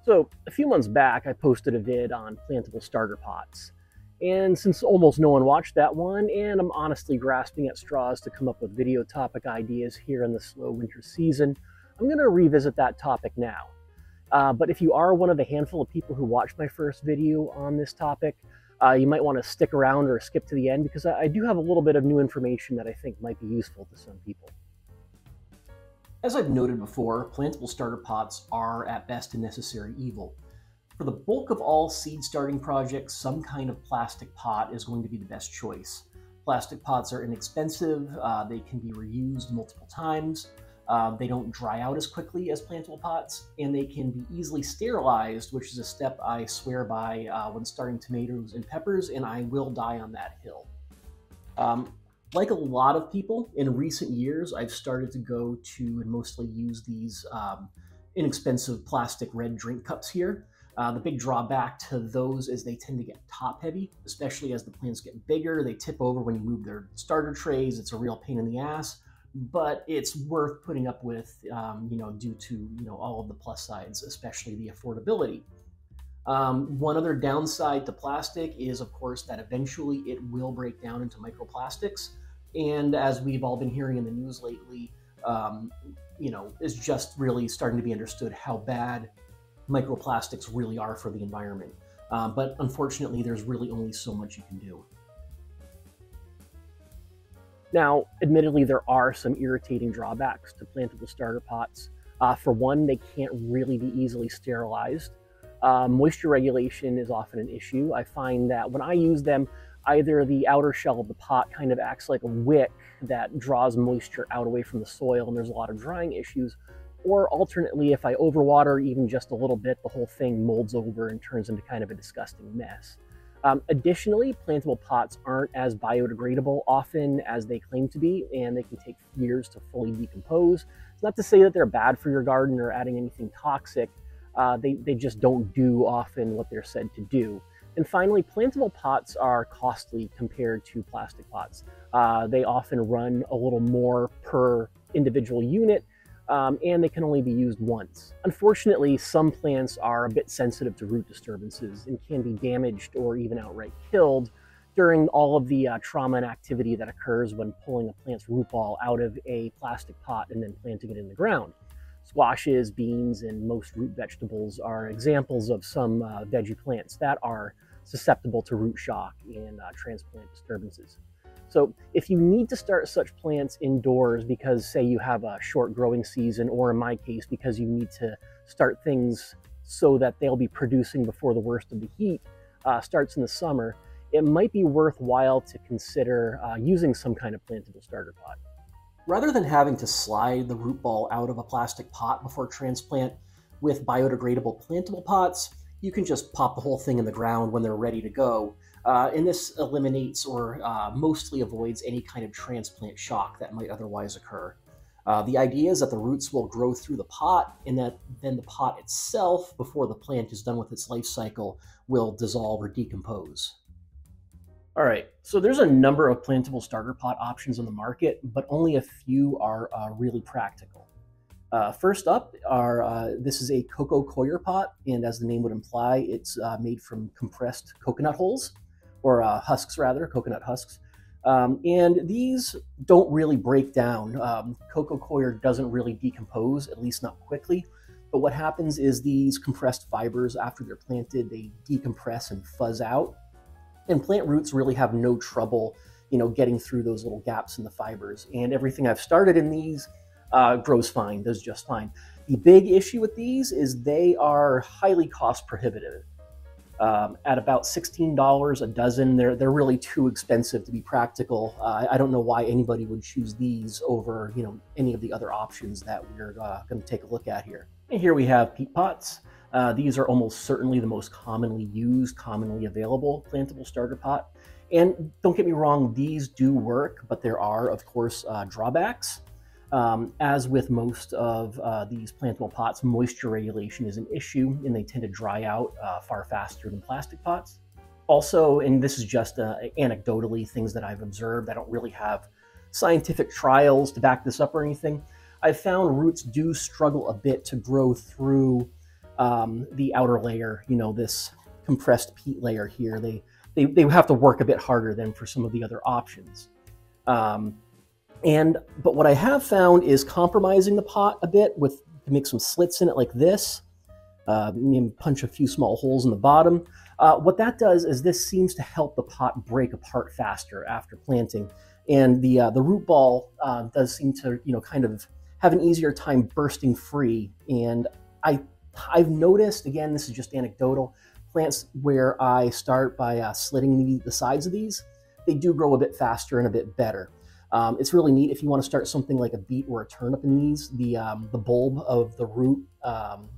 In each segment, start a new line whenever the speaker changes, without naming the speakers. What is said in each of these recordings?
So a few months back, I posted a vid on plantable starter pots. And since almost no one watched that one, and I'm honestly grasping at straws to come up with video topic ideas here in the slow winter season, I'm going to revisit that topic now. But if you are one of the handful of people who watched my first video on this topic, you might want to stick around or skip to the end because I do have a little bit of new information that I think might be useful to some people. As I've noted before, plantable starter pots are at best a necessary evil. For the bulk of all seed starting projects, some kind of plastic pot is going to be the best choice. Plastic pots are inexpensive, they can be reused multiple times, they don't dry out as quickly as plantable pots, and they can be easily sterilized, which is a step I swear by when starting tomatoes and peppers, and I will die on that hill. Like a lot of people, in recent years, I've started to go to and mostly use these inexpensive plastic red drink cups here. The big drawback to those is they tend to get top heavy, especially as the plants get bigger. They tip over when you move their starter trays. It's a real pain in the ass, but it's worth putting up with, due to all of the plus sides, especially the affordability. One other downside to plastic is, of course, that eventually it will break down into microplastics. And as we've all been hearing in the news lately, it's just really starting to be understood how bad microplastics really are for the environment. But unfortunately, there's really only so much you can do. Now, admittedly, there are some irritating drawbacks to plantable starter pots. For one, they can't really be easily sterilized. Moisture regulation is often an issue. I find that when I use them, either the outer shell of the pot kind of acts like a wick that draws moisture out away from the soil, and there's a lot of drying issues, or alternately, if I overwater even just a little bit, the whole thing molds over and turns into kind of a disgusting mess. Additionally, plantable pots aren't as biodegradable often as they claim to be, and they can take years to fully decompose. It's not to say that they're bad for your garden or adding anything toxic. They just don't do often what they're said to do. And finally, plantable pots are costly compared to plastic pots. They often run a little more per individual unit, and they can only be used once. Unfortunately, some plants are a bit sensitive to root disturbances and can be damaged or even outright killed during all of the trauma and activity that occurs when pulling a plant's root ball out of a plastic pot and then planting it in the ground. Squashes, beans, and most root vegetables are examples of some veggie plants that are susceptible to root shock and transplant disturbances. So if you need to start such plants indoors because, say, you have a short growing season, or in my case, because you need to start things so that they'll be producing before the worst of the heat starts in the summer, it might be worthwhile to consider using some kind of plantable starter pot. Rather than having to slide the root ball out of a plastic pot before transplant, with biodegradable plantable pots, you can just pop the whole thing in the ground when they're ready to go. And this eliminates or mostly avoids any kind of transplant shock that might otherwise occur. The idea is that the roots will grow through the pot, and that then the pot itself, before the plant is done with its life cycle, will dissolve or decompose. All right, so there's a number of plantable starter pot options on the market, but only a few are really practical. First up this is a cocoa coir pot, and as the name would imply, it's made from compressed coconut hulls, or husks rather, coconut husks. And these don't really break down. Cocoa coir doesn't really decompose, at least not quickly. But what happens is these compressed fibers, after they're planted, they decompress and fuzz out. And plant roots really have no trouble, getting through those little gaps in the fibers. And everything I've started in these grows fine, does just fine. The big issue with these is they are highly cost prohibitive. At about $16 a dozen, they're really too expensive to be practical. I don't know why anybody would choose these over any of the other options that we're going to take a look at here. And here we have peat pots. These are almost certainly the most commonly used, commonly available plantable starter pot. And don't get me wrong, these do work, but there are, of course, drawbacks. As with most of these plantable pots, moisture regulation is an issue, and they tend to dry out far faster than plastic pots. Also, and this is just anecdotally things that I've observed, I don't really have scientific trials to back this up or anything, I've found roots do struggle a bit to grow through the outer layer, you know, this compressed peat layer here, they have to work a bit harder than for some of the other options. But what I have found is compromising the pot a bit with to make some slits in it like this. Punch a few small holes in the bottom. What that does is this seems to help the pot break apart faster after planting, and the root ball does seem to, you know, kind of have an easier time bursting free. And I've noticed, again, this is just anecdotal, plants where I start by slitting the sides of these, they do grow a bit faster and a bit better. It's really neat if you want to start something like a beet or a turnip in these. The bulb of the root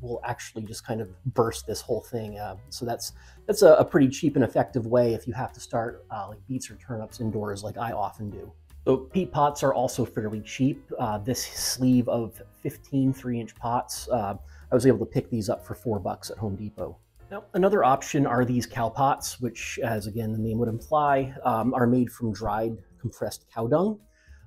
will actually just kind of burst this whole thing. So that's a pretty cheap and effective way if you have to start like beets or turnips indoors like I often do. So peat pots are also fairly cheap. This sleeve of 15 3-inch pots, I was able to pick these up for $4 at Home Depot. Now, another option are these cow pots, which, as again the name would imply, are made from dried compressed cow dung.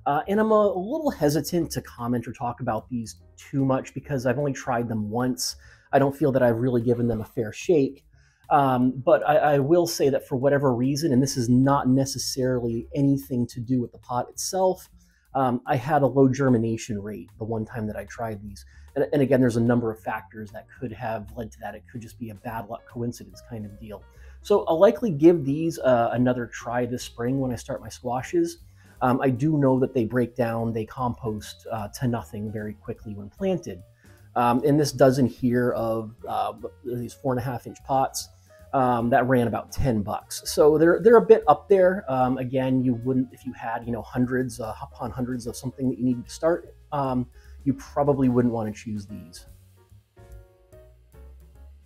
And I'm a little hesitant to comment or talk about these too much because I've only tried them once. I don't feel that I've really given them a fair shake. But I will say that for whatever reason, and this is not necessarily anything to do with the pot itself, I had a low germination rate the one time that I tried these. And again, there's a number of factors that could have led to that. It could just be a bad luck coincidence kind of deal. So I'll likely give these another try this spring when I start my squashes. I do know that they break down, they compost to nothing very quickly when planted. And this dozen here of these 4.5-inch pots that ran about $10. So they're a bit up there. Again, you wouldn't, if you had, you know, hundreds upon hundreds of something that you needed to start, you probably wouldn't want to choose these.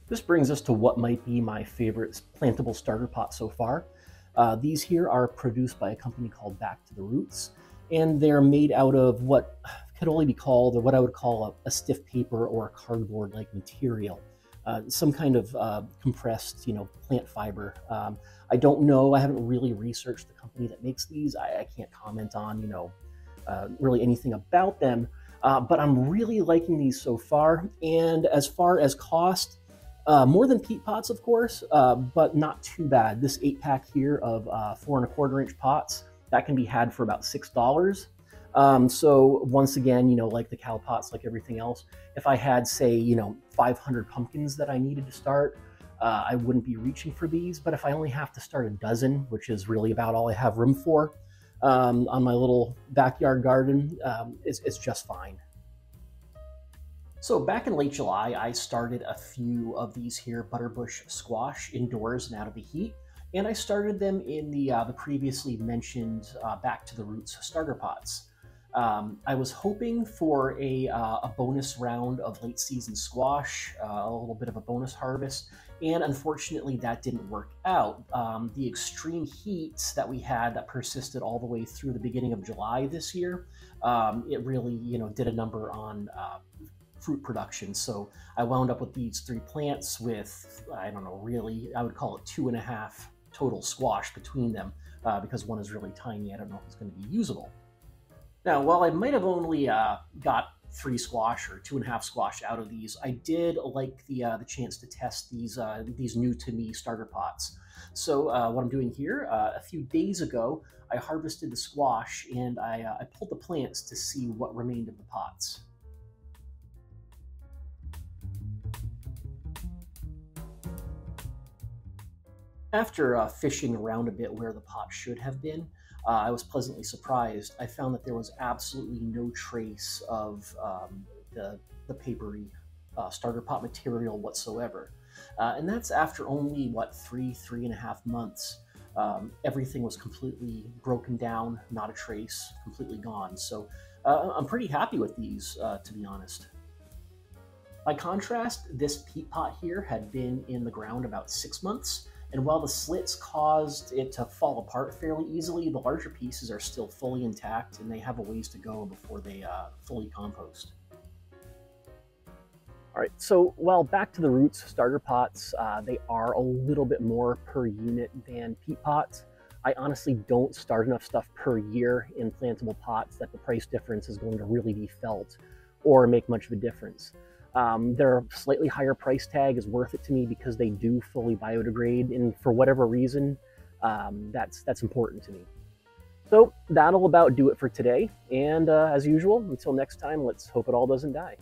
This brings us to what might be my favorite plantable starter pot so far. These here are produced by a company called Back to the Roots, and they're made out of what could only be called, or what I would call a stiff paper or a cardboard-like material. Some kind of compressed, you know, plant fiber. I don't know, I haven't really researched the company that makes these. I can't comment on, you know, really anything about them, but I'm really liking these so far. And as far as cost, more than peat pots, of course, but not too bad. This 8-pack here of 4.25-inch pots, that can be had for about $6. So once again, you know, like the cow pots, like everything else, if I had, say, you know, 500 pumpkins that I needed to start, I wouldn't be reaching for these. But if I only have to start a dozen, which is really about all I have room for on my little backyard garden, it's just fine. So back in late July, I started a few of these here butterbush squash indoors and out of the heat, and I started them in the previously mentioned Back to the Roots starter pots. I was hoping for a bonus round of late season squash, a little bit of a bonus harvest, and unfortunately that didn't work out. The extreme heat that we had that persisted all the way through the beginning of July this year, it really, you know, did a number on fruit production. So I wound up with these 3 plants with, I don't know, really, I would call it 2.5 total squash between them because one is really tiny. I don't know if it's going to be usable. Now, while I might have only got 3 squash or 2.5 squash out of these, I did like the chance to test these new to me starter pots. So what I'm doing here, a few days ago, I harvested the squash and I pulled the plants to see what remained of the pots. After fishing around a bit where the pot should have been, I was pleasantly surprised. I found that there was absolutely no trace of the papery starter pot material whatsoever. And that's after only, what, 3.5 months. Everything was completely broken down, not a trace, completely gone. So I'm pretty happy with these, to be honest. By contrast, this peat pot here had been in the ground about 6 months. And while the slits caused it to fall apart fairly easily, the larger pieces are still fully intact and they have a ways to go before they fully compost. All right, so while Back to the Roots starter pots, they are a little bit more per unit than peat pots, I honestly don't start enough stuff per year in plantable pots that the price difference is going to really be felt or make much of a difference. Their slightly higher price tag is worth it to me because they do fully biodegrade, and for whatever reason, that's important to me. So that'll about do it for today. And as usual, until next time, let's hope it all doesn't die.